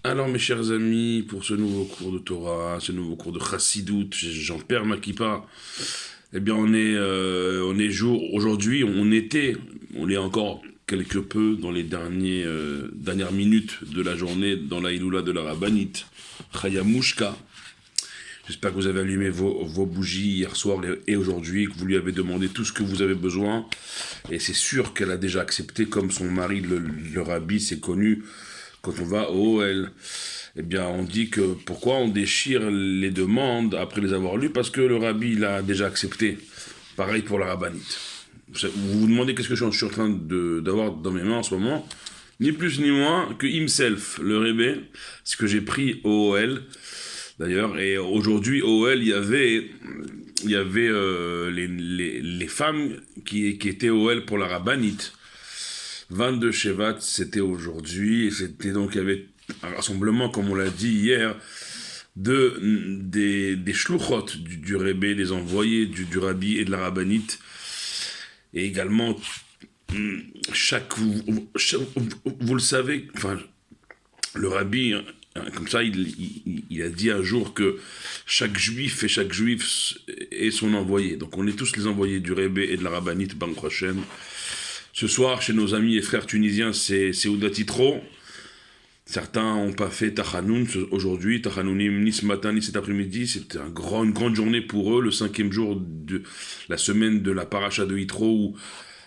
Alors mes chers amis, pour ce nouveau cours de Torah, ce nouveau cours de Chassidut, j'en perds ma kippa. Eh bien on est jour, aujourd'hui on est encore quelque peu dans les dernières minutes de la journée dans la Iloula de la Rabbanite, Chayamushka. J'espère que vous avez allumé vos bougies hier soir et aujourd'hui, que vous lui avez demandé tout ce que vous avez besoin. Et c'est sûr qu'elle a déjà accepté, comme son mari, le rabbi, c'est connu, quand on va au OL. Eh bien, on dit que pourquoi on déchire les demandes après les avoir lues, parce que le rabbi l'a déjà accepté. Pareil pour la rabbinite. Vous vous demandez qu'est-ce que je suis en train d'avoir dans mes mains en ce moment. Ni plus ni moins que himself, le rebbe, ce que j'ai pris au OL. D'ailleurs, et aujourd'hui au OL, il y avait les femmes qui étaient au OL pour la rabbinite. 22 Shevat, c'était aujourd'hui, et c'était donc, il y avait un rassemblement, comme on l'a dit hier, des shluchot du Rebbe, des envoyés du Rabbi et de la rabbinite, et également, vous le savez, enfin, le Rabbi, comme ça, il a dit un jour que chaque juif est son envoyé. Donc on est tous les envoyés du Rebbe et de la rabbinite, Baruch Hashem. Ce soir, chez nos amis et frères tunisiens, c'est Oudat Yitro. Certains n'ont pas fait Tachanoun aujourd'hui, Tachanounim ni ce matin ni cet après-midi. C'était une grande journée pour eux, le 5e jour de la semaine de la paracha de Yitro, où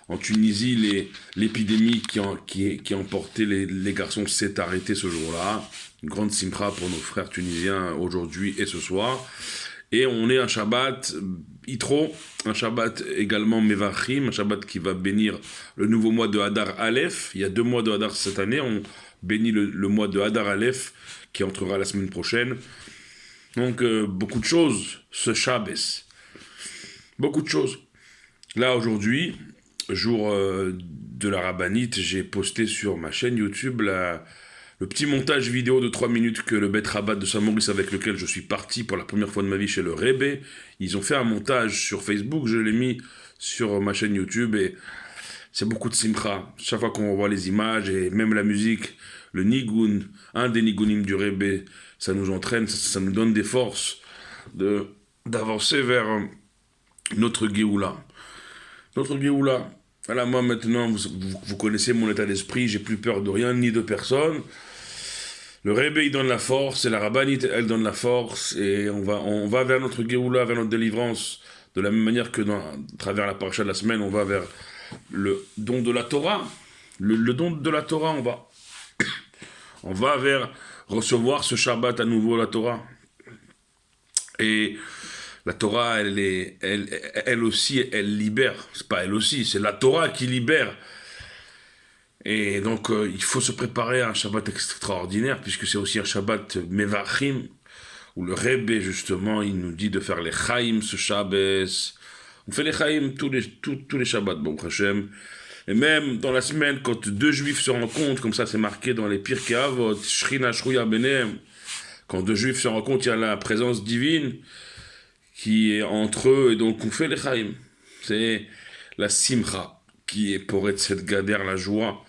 en Tunisie, l'épidémie qui a emporté les garçons s'est arrêtée ce jour-là. Une grande simcha pour nos frères tunisiens aujourd'hui et ce soir. Et on est un Shabbat Yitro, un Shabbat également Mevachim, un Shabbat qui va bénir le nouveau mois de Hadar Aleph. Il y a 2 mois de Hadar cette année, on bénit le mois de Hadar Aleph qui entrera la semaine prochaine. Donc beaucoup de choses, ce Shabbos. Beaucoup de choses. Là aujourd'hui, jour de la rabbinite, j'ai posté sur ma chaîne YouTube le petit montage vidéo de 3 minutes que le Bet Rabat de Saint-Maurice, avec lequel je suis parti pour la première fois de ma vie chez le Rebbe, ils ont fait un montage sur Facebook, je l'ai mis sur ma chaîne YouTube et c'est beaucoup de simcha. Chaque fois qu'on voit les images et même la musique, le nigun, un des nigunim du Rebbe, ça nous entraîne, ça nous donne des forces d'avancer vers notre Géoula. Notre Géoula. Voilà, moi maintenant, vous connaissez mon état d'esprit, j'ai plus peur de rien ni de personne. Le Rebbe, il donne la force, et la rabbinite, elle donne la force, et on va vers notre Géoula, vers notre délivrance, de la même manière que à travers la paracha de la semaine, on va vers le don de la Torah. Le don de la Torah, on va vers recevoir ce Shabbat à nouveau, la Torah. Et la Torah, elle aussi, elle libère. C'est pas elle aussi, c'est la Torah qui libère. Et donc, il faut se préparer à un Shabbat extraordinaire, puisque c'est aussi un Shabbat Mevachim, où le Rebbe, justement, il nous dit de faire les Chaim ce Shabbos. On fait les Chaim tous les Shabbats, bon, Hashem. Et même dans la semaine, quand 2 juifs se rencontrent, comme ça c'est marqué dans les Pirkei Avot, Shrina Shruya Benem, quand 2 juifs se rencontrent, il y a la présence divine qui est entre eux, et donc on fait les Chaim. C'est la Simcha, qui est pour être cette gadère, la joie,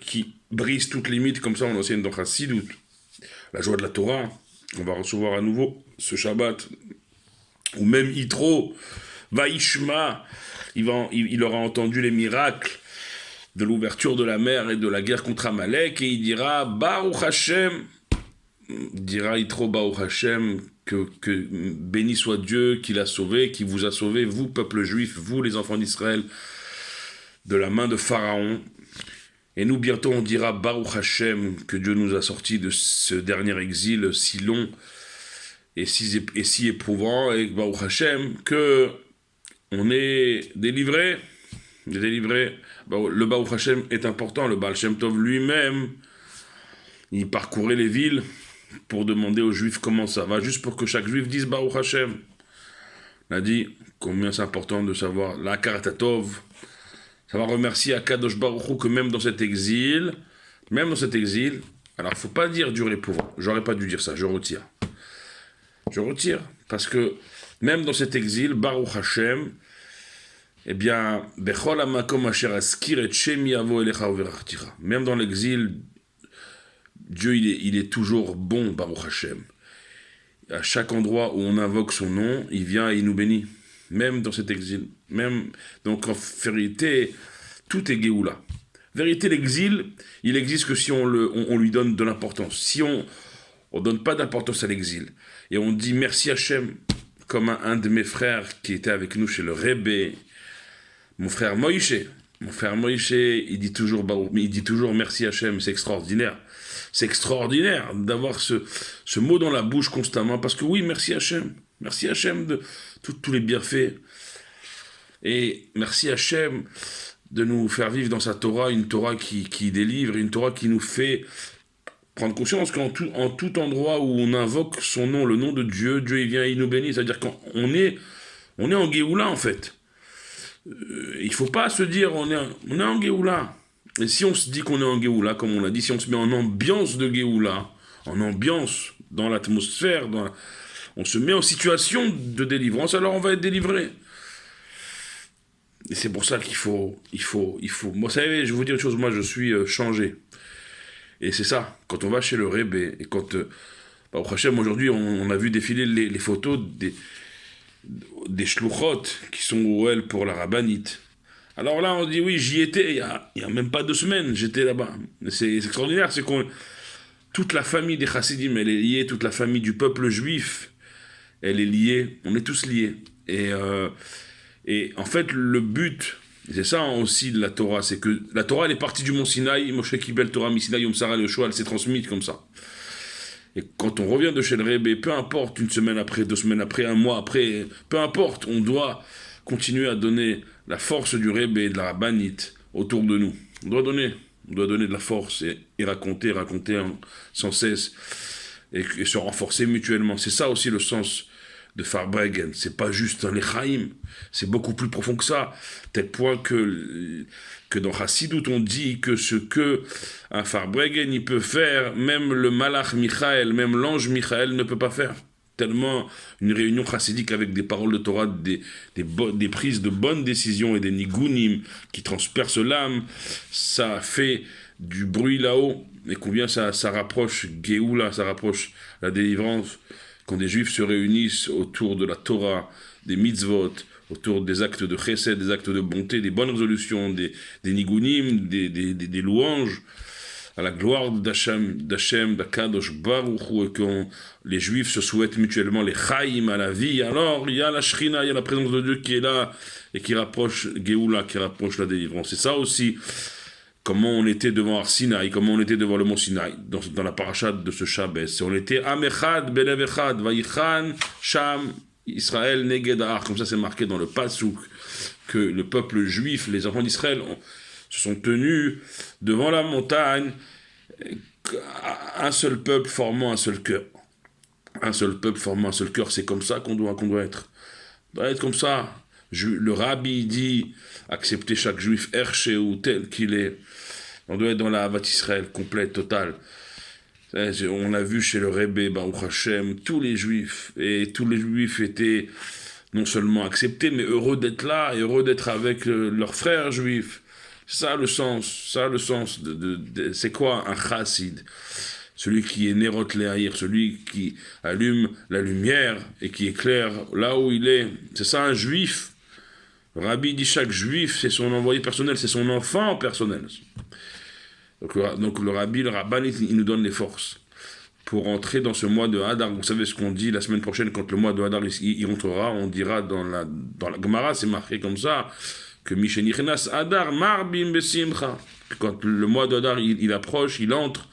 qui brise toute limite, comme ça on enseigne dans Chassidut. La joie de la Torah, on va recevoir à nouveau ce Shabbat, ou même Yitro, Vaishma, il aura entendu les miracles de l'ouverture de la mer et de la guerre contre Amalek, et il dira Baruch Hashem, dira Yitro Baruch Hashem, que béni soit Dieu qui l'a sauvé, qui vous a sauvé, vous, peuple juif, vous, les enfants d'Israël, de la main de Pharaon. Et nous, bientôt, on dira Baruch Hashem, que Dieu nous a sortis de ce dernier exil si long et si éprouvant, et Baruch Hashem, que on est délivré. Le Baruch Hashem est important. Le Baal Shem Tov lui-même, il parcourait les villes pour demander aux Juifs comment ça va, juste pour que chaque Juif dise Baruch Hashem. On a dit combien c'est important de savoir la Karatatov, savoir remercier à Kadosh Baruch Hu que même dans cet exil, alors il ne faut pas dire dur l'épouvant, j'aurais pas dû dire ça, je retire, parce que même dans cet exil, Baruch Hashem, eh bien, même dans l'exil, Dieu, il est toujours bon, Baruch Hashem. À chaque endroit où on invoque son nom, il vient et il nous bénit. Même dans cet exil. Donc en vérité, tout est Géoula. Vérité, l'exil, il existe que si on lui donne de l'importance. Si on ne donne pas d'importance à l'exil, et on dit merci Hachem, comme un de mes frères qui était avec nous chez le Rebbe, mon frère Moïse, il dit toujours merci Hachem, c'est extraordinaire. C'est extraordinaire d'avoir ce mot dans la bouche constamment, parce que oui, merci Hachem de tous les bienfaits, et merci Hachem de nous faire vivre dans sa Torah, une Torah qui délivre, une Torah qui nous fait prendre conscience qu'en tout endroit où on invoque son nom, le nom de Dieu, Dieu il vient et il nous bénit, c'est-à-dire qu'on est en Géoula en fait. Il ne faut pas se dire on est en Géoula. Et si on se dit qu'on est en Géoula, comme on l'a dit, si on se met en ambiance de Géoula, en ambiance, dans l'atmosphère, on se met en situation de délivrance, alors on va être délivré. Et c'est pour ça qu'il faut. Moi, vous savez, je vais vous dire une chose, moi je suis changé. Et c'est ça, quand on va chez le Rebbe, et quand, au Hachem, aujourd'hui, on a vu défiler les photos des shluchot qui sont au L pour la rabbinite. Alors là, on dit oui, j'y étais, il y a même pas 2 semaines, j'étais là-bas. C'est extraordinaire, c'est qu'on... Toute la famille des chassidim, elle est liée, toute la famille du peuple juif, elle est liée, on est tous liés. Et en fait, le but, c'est ça aussi de la Torah, c'est que la Torah, elle est partie du mont Sinaï, Moshe Kibel Torah Misinaï Yom Sarah Yoshua, elle s'est transmise comme ça. Et quand on revient de chez le Rebbe, peu importe, 1 semaine après, 2 semaines après, 1 mois après, peu importe, on doit continuer à donner la force du Rebbe et de la rabbinite autour de nous. On doit donner de la force et raconter sans cesse et se renforcer mutuellement. C'est ça aussi le sens de Farbrengen. C'est pas juste un lechaim, c'est beaucoup plus profond que ça. Tel point que dans Chassidut on dit que ce que un Farbrengen il peut faire, même le Malach Michael, même l'ange Michael ne peut pas faire. Tellement une réunion chassidique avec des paroles de Torah, des prises de bonnes décisions et des nigunim qui transpercent l'âme, ça fait du bruit là-haut, et combien ça rapproche Géoula, ça rapproche la délivrance, quand des juifs se réunissent autour de la Torah, des mitzvot, autour des actes de chesed, des actes de bonté, des bonnes résolutions, des nigunim, des louanges, à la gloire d'Hachem, d'Akadosh Baruch Hu, et que les Juifs se souhaitent mutuellement les Chaim à la vie, alors il y a la Shrina, il y a la présence de Dieu qui est là, et qui rapproche Géoula, qui rapproche la délivrance. C'est ça aussi, comment on était devant Arsinaï, comment on était devant le mont Sinaï, dans la paracha de ce Shabbos. On était Amechad, Belev Echad, Vaïchan, Sham, Israël, Neged Har, comme ça c'est marqué dans le Pasuk, que le peuple juif, les enfants d'Israël, se sont tenus devant la montagne, un seul peuple formant un seul cœur. Un seul peuple formant un seul cœur, c'est comme ça qu'on doit être. On doit être comme ça. Le rabbi dit, accepter chaque juif ou tel qu'il est. On doit être dans la Havat Israël complète, totale. On l'a vu chez le Rebbe, Baruch Hashem, tous les juifs étaient non seulement acceptés, mais heureux d'être là, et heureux d'être avec leurs frères juifs. Ça le sens c'est quoi un chassid? Celui qui est Nerot Leahir, celui qui allume la lumière et qui éclaire là où il est. C'est ça un juif. Le rabbi dit chaque juif, c'est son envoyé personnel, c'est son enfant personnel. Donc le rabbi, le rabban, il nous donne les forces pour entrer dans ce mois de Hadar. Vous savez ce qu'on dit la semaine prochaine, quand le mois de Hadar il rentrera, on dira dans la Gemara, c'est marqué comme ça, que Mishenichnas Hadar Marbim Besimcha. Quand le mois de Hadar il approche, il entre,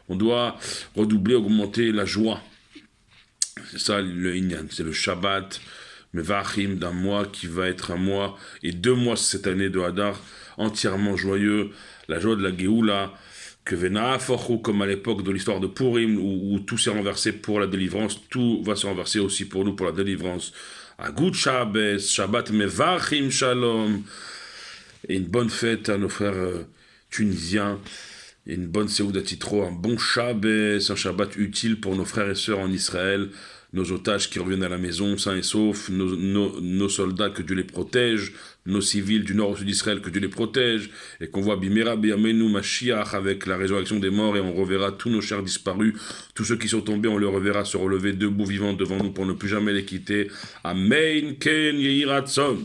on doit redoubler, augmenter la joie. C'est ça le Inyan, c'est le Shabbat Mevachim d'un mois qui va être un mois, et 2 mois cette année de Hadar, entièrement joyeux, la joie de la Géoula, que Vena'afochu, comme à l'époque de l'histoire de Purim, où tout s'est renversé pour la délivrance, tout va se renverser aussi pour nous, pour la délivrance. Agud Shabbos, Shabbat Mevachim Shalom, et une bonne fête à nos frères tunisiens et une bonne Seudat Yitro, un bon Shabbos, un Shabbat utile pour nos frères et sœurs en Israël, nos otages qui reviennent à la maison sains et saufs, nos soldats, que Dieu les protège, nos civils du nord au sud d'Israël, que Dieu les protège, et qu'on voit Bimera Biyamenu Mashiach avec la résurrection des morts, et on reverra tous nos chers disparus, tous ceux qui sont tombés, on les reverra se relever debout vivants devant nous pour ne plus jamais les quitter. Amen, Ken Yehi Ratzon.